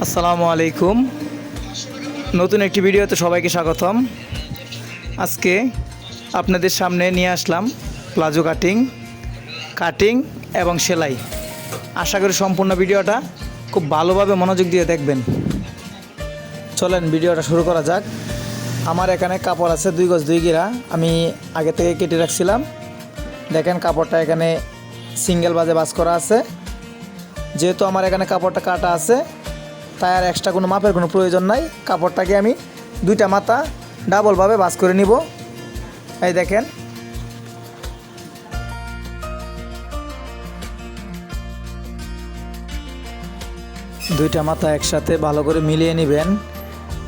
আসসালামু আলাইকুম। নতুন একটি ভিডিওতে সবাইকে স্বাগতম। আজকে আপনাদের সামনে নিয়ে আসলাম প্লাজো কাটিং এবং সেলাই। আশা করি সম্পূর্ণ ভিডিওটা খুব ভালোভাবে মনোযোগ দিয়ে দেখবেন। চলেন ভিডিওটা শুরু করা যাক। আমার এখানে কাপড় আছে 2 গজ 2 গিরা, আমি আগে থেকে কেটে রাখছিলাম। দেখেন কাপড়টা এখানে সিঙ্গেল বাজ করা আছে। যেহেতু আমার এখানে কাপড়টা কাটা আছে, তাই আর এক্সট্রা কোনো মাপের কোনো প্রয়োজন নাই। কাপড়টাকে আমি 2টা মাথা ডাবলভাবে ভাঁজ করে নিব। এই দেখেন, দুইটা মাথা একসাথে ভালো করে মিলিয়ে নেবেন।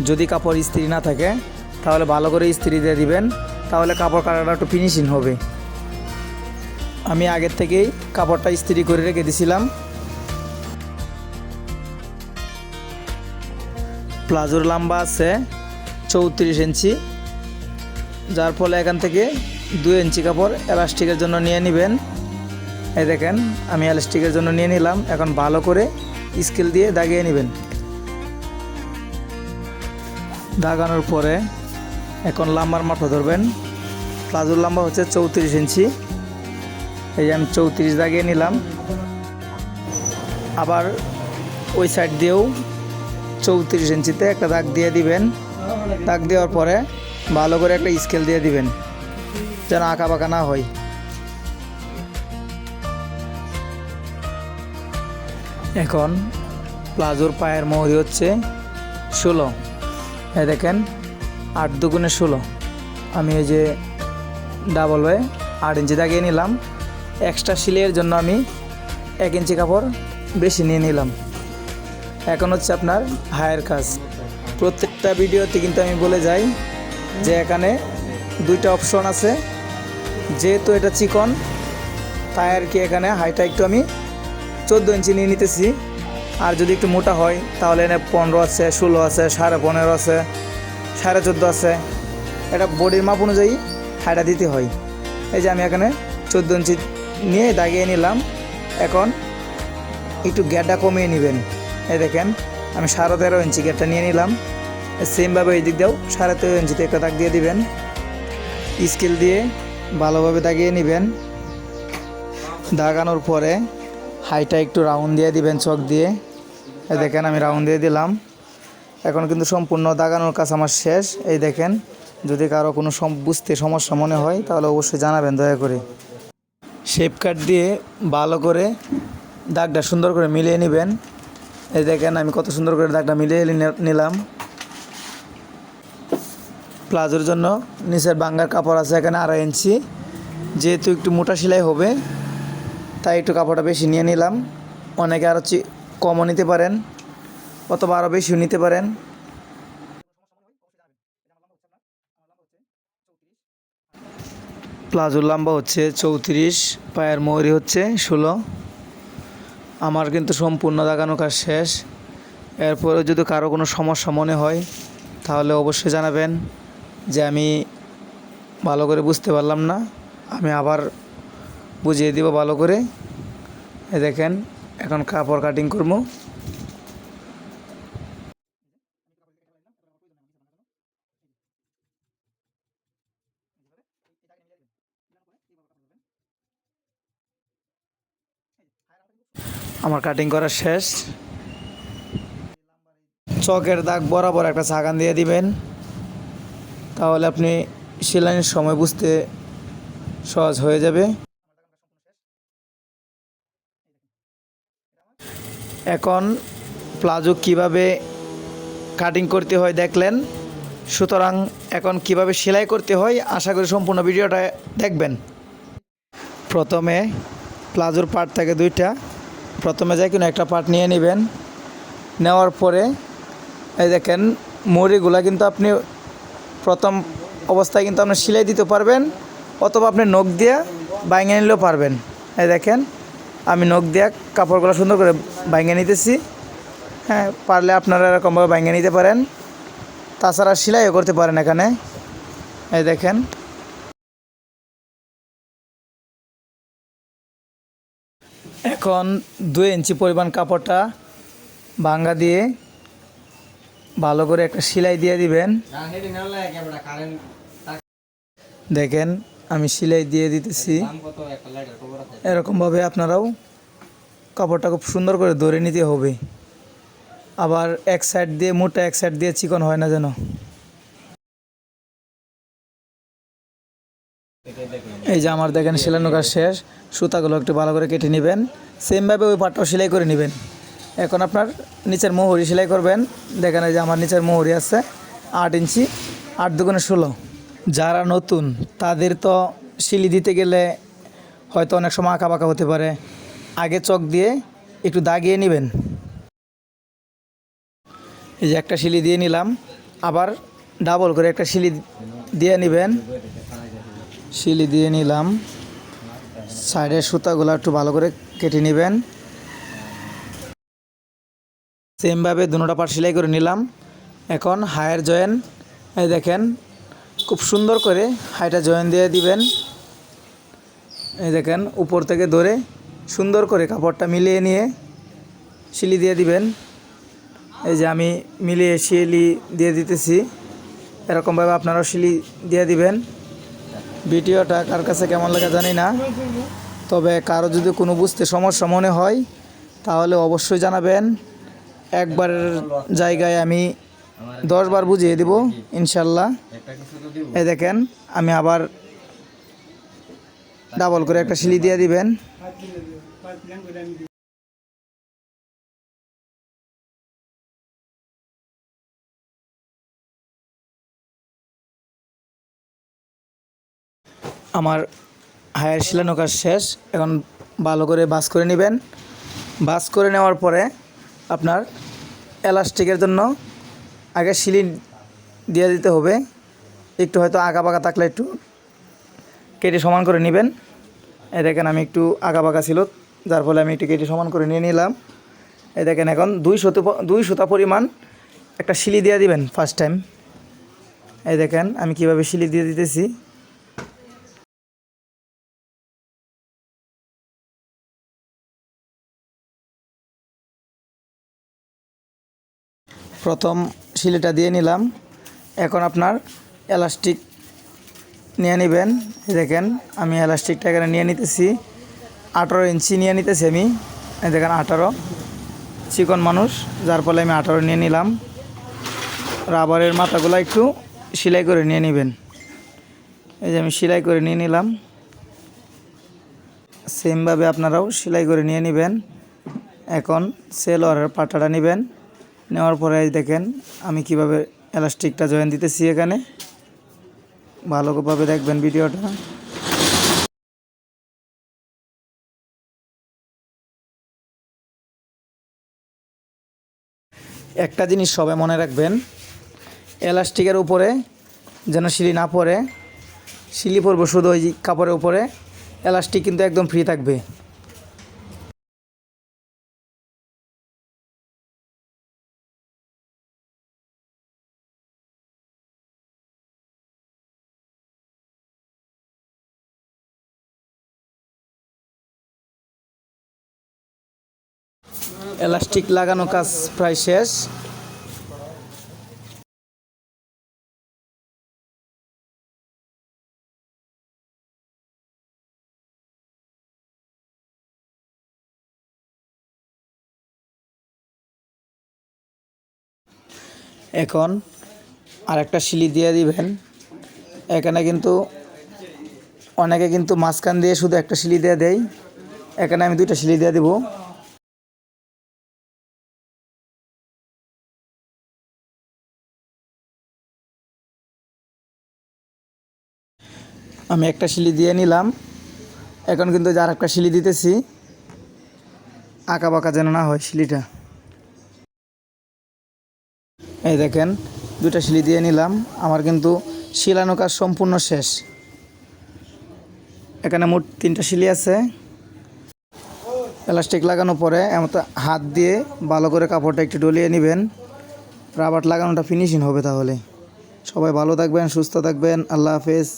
যদি কাপড় ইস্ত্রি না থাকে তাহলে ভালো করে ইস্ত্রি দিয়ে দিবেন, তাহলে কাপড় কাটাটা একটু ফিনিশিং হবে। আমি আগের থেকেই কাপড়টা ইস্ত্রি করে রেখে দিয়েছিলাম। প্লাজোর লম্বা আছে 34 ইঞ্চি, যার ফলে এখান থেকে 2 ইঞ্চি কাপড় এলাস্টিকের জন্য নিয়ে নেবেন। এই দেখেন, আমি এলাস্টিকের জন্য নিয়ে নিলাম। এখন ভালো করে স্কেল দিয়ে দাগিয়ে নেবেন। দাগানোর পরে এখন লম্বার মাপটা ধরবেন। প্লাজোর লম্বা হচ্ছে 34 ইঞ্চি। এই যে আমি 34 দাগিয়ে নিলাম। আবার ওই সাইড দিয়েও 34 ইঞ্চিতে একটা দাগ দিয়ে দিবেন। দাগ দেওয়ার পরে ভালো করে একটা স্কেল দিয়ে দিবেন, যেন আঁকা বাঁকা না হয়। এখন প্লাজোর পায়ের মোহরি হচ্ছে 16। এই দেখেন, 8 দুগুণে 16। আমি এই যে ডাবল হয়ে 8 ইঞ্চি দাগিয়ে নিলাম। এক্সট্রা সিলাইয়ের জন্য আমি 1 ইঞ্চি কাপড় বেশি নিয়ে নিলাম। এখন হচ্ছে আপনার হায়ের কাজ। প্রত্যেকটা ভিডিওতে কিন্তু আমি বলে যাই যে এখানে 2টা অপশন আছে। যেহেতু এটা চিকন, তাই আর কি এখানে হাইটা একটু আমি 14 ইঞ্চি নিয়ে নিতেছি। আর যদি একটু মোটা হয় তাহলে এখানে 15 আছে, 16 আছে, 15.5 আছে, 14.5 আছে। এটা বডির মাপ অনুযায়ী হাইটা দিতে হয়। এই যে আমি এখানে 14 ইঞ্চি নিয়ে দাগিয়ে নিলাম। এখন একটু গ্যাপটা কমিয়ে নেবেন। এই দেখেন, আমি 13.5 ইঞ্চি গ্যাপটা নিয়ে নিলাম। সেমভাবে এই দিক দিয়েও 13.5 ইঞ্চিতে একটা দাগ দিয়ে দিবেন। স্কেল দিয়ে ভালোভাবে দাগিয়ে নেবেন। দাগানোর পরে হাইটা একটু রাউন্ড দিয়ে দিবেন চক দিয়ে। এই দেখেন, আমি রাউন্ড দিয়ে দিলাম। এখন কিন্তু সম্পূর্ণ দাগানোর কাজ আমার শেষ। এই দেখেন, যদি কারো কোনো বুঝতে সমস্যা মনে হয় তাহলে অবশ্যই জানাবেন দয়া করে। শেপ কাট দিয়ে ভালো করে দাগটা সুন্দর করে মিলিয়ে নেবেন। এই দেখেন, আমি কত সুন্দর করে দাগটা মিলিয়ে নিলাম। প্লাজোর জন্য নিচের বাঙ্গার কাপড় আছে এখানে 2.5 ইঞ্চি। যেহেতু একটু মোটা সেলাই হবে, তাই একটু কাপড়টা বেশি নিয়ে নিলাম। অনেকে আরও কমও নিতে পারেন, অথবা আরও বেশিও নিতে পারেন। প্লাজোর লম্বা হচ্ছে 34, পায়ের মোহরি হচ্ছে 16। আমার কিন্তু সম্পূর্ণ দাগানো কাজ শেষ। এরপরে যদি কারো কোনো সমস্যা মনে হয় তাহলে অবশ্যই জানাবেন যে আমি ভালো করে বুঝতে পারলাম না, আমি আবার বুঝিয়ে দিব ভালো করে। এই দেখেন, এখন কাপড় কাটিং করবো। আমার কাটিং করা শেষ। চকের দাগ বরাবর একটা ছাগান দিয়ে দিবেন, তাহলে আপনি সেলাইয়ের সময় বুঝতে সহজ হয়ে যাবে। এখন প্লাজো কিভাবে কাটিং করতে হয় দেখলেন, সুতরাং এখন কিভাবে সেলাই করতে হয় আশা করি সম্পূর্ণ ভিডিওটা দেখবেন। প্রথমে প্লাজোর পার্ট থাকে 2টা। প্রথমে যে কোনো একটা পার্ট নিয়ে নেবেন। নেওয়ার পরে এই দেখেন, মুড়িগুলা কিন্তু আপনি প্রথম অবস্থায় কিন্তু আপনি সেলাই দিতে পারবেন, অথবা আপনি নখ দিয়ে বাইঙে নিলেও পারবেন। এই দেখেন, আমি নখ দিয়ে কাপড়গুলো সুন্দর করে বাইঙে নিতেছি। হ্যাঁ, পারলে আপনারা এরকমভাবে বাইঙে নিতে পারেন। তাছাড়া সেলাইও করতে পারেন এখানে। এই দেখেন, এখন 2 ইঞ্চি পরিমাণ কাপড়টা ভাঙ্গা দিয়ে ভালো করে একটা সেলাই দিয়ে দিবেন। দেখেন আমি সেলাই দিয়ে দিতেছি। এরকমভাবে আপনারাও কাপড়টা খুব সুন্দর করে ধরে নিতে হবে। আবার এক সাইড দিয়ে মোটা এক সাইড দিয়ে চিকন হয় না যেন। এই যে আমার দেখেন সেলানো কাজ শেষ। সুতাগুলো একটু ভালো করে কেটে নেবেন। সেমভাবে ওই পাটটাও সেলাই করে নেবেন। এখন আপনার নিচের মোহরি সেলাই করবেন। দেখেন এই যে আমার নিচের মোহরি আছে 8 ইঞ্চি, 8 দুগুণে 16। যারা নতুন তাদের তো সিলি দিতে গেলে হয়তো অনেক সময় আঁকা বাঁকা হতে পারে। আগে চক দিয়ে একটু দাগিয়ে নেবেন। এই যে একটা সিলি দিয়ে নিলাম, আবার ডাবল করে একটা সিলি দিয়ে নেবেন। সিলি দিয়ে নিলাম, সাইডের সুতাগুলো একটু ভালো করে কেটে নেবেন। সেমভাবে দুটোটা পাট সেলাই করে নিলাম। এখন হায়ের জয়েন, এই দেখেন খুব সুন্দর করে হাইটা জয়েন দিয়ে দিবেন। এই দেখেন উপর থেকে ধরে সুন্দর করে কাপড়টা মিলিয়ে নিয়ে সিলি দিয়ে দিবেন। এই যে আমি মিলিয়ে সিলি দিয়ে দিতেছি। এরকমভাবে আপনারাও সিলি দিয়ে দিবেন। ভিডিওটা কার কাছে কেমন লাগে জানি না, তবে কারো যদি কোনো বুঝতে সমস্যা মনে হয় তাহলে অবশ্যই জানাবেন। একবারের জায়গায় আমি 10 বার বুঝিয়ে দেব ইনশাল্লাহ। এই দেখেন আমি আবার ডাবল করে একটা সিলি দিয়ে দিবেন। আমার হায়ার সেলানো কাজ শেষ। এখন ভালো করে বাস করে নেবেন। বাস করে নেওয়ার পরে আপনার এলাস্টিকের জন্য আগে সিলি দিয়ে দিতে হবে। একটু হয়তো আঁকা বাঁকা থাকলে একটু কেটে সমান করে নেবেন। এই দেখেন আমি একটু আঁকা বাঁকা ছিল, যার ফলে আমি একটু কেটে সমান করে নিয়ে নিলাম। এই দেখেন এখন 2 সুতা পরিমাণ একটা সিলি দিয়ে দিবেন ফার্স্ট টাইম। এই দেখেন আমি কিভাবে সিলি দিয়ে দিতেছি। প্রথম সিলিটা দিয়ে নিলাম। এখন আপনার এলাস্টিক নিয়ে নেবেন। দেখেন আমি এলাস্টিকটা এখানে নিয়ে নিতেছি 18 ইঞ্চি নিয়ে নিতেছি আমি। দেখেন 18, চিকন মানুষ যার ফলে আমি 18 নিয়ে নিলাম। রাবারের মাথাগুলো একটু সেলাই করে নিয়ে নেবেন। এই যে আমি সেলাই করে নিয়ে নিলাম। সেমভাবে আপনারাও সেলাই করে নিয়ে নেবেন। এখন সেলোয়ারের পাটাটা নেবেন। নেওয়ার পরে দেখেন আমি কিভাবে এলাস্টিকটা জয়েন দিতেছি। এখানে ভালোভাবে দেখবেন ভিডিওটা। একটা জিনিস সবাই মনে রাখবেন, এলাস্টিকের উপরে যেন সিলি না পড়ে। সিলি পড়বো শুধু ওই কাপড়ের উপরে, এলাস্টিক কিন্তু একদম ফ্রি থাকবে। এলাস্টিক লাগানো কাজ প্রায় শেষ। এখন আরেকটা সিলি দিয়ে দিবেন। এখানে কিন্তু অনেকে কিন্তু মাঝখান দিয়ে শুধু একটা সিলি দিয়ে দেয়, এখানে আমি 2টা সিলি দিয়ে দেব। আমি একটা সিলি দিয়ে নিলাম। এখন কিন্তু আর একটা সিলি দিতেছি, আঁকা বাঁকা যেন না হয় সিলিটা। এই দেখেন 2টা সিলি দিয়ে নিলাম। আমার কিন্তু সেলানো কাজ সম্পূর্ণ শেষ। এখানে মোট 3টা সিলি আছে। এলাস্টিক লাগানোর পরে এমন হাত দিয়ে ভালো করে কাপড়টা একটু ডলিয়ে নেবেন। রাবার লাগানোটা ফিনিশিং হবে। তাহলে সবাই ভালো থাকবেন, সুস্থ থাকবেন। আল্লাহ হাফেজ।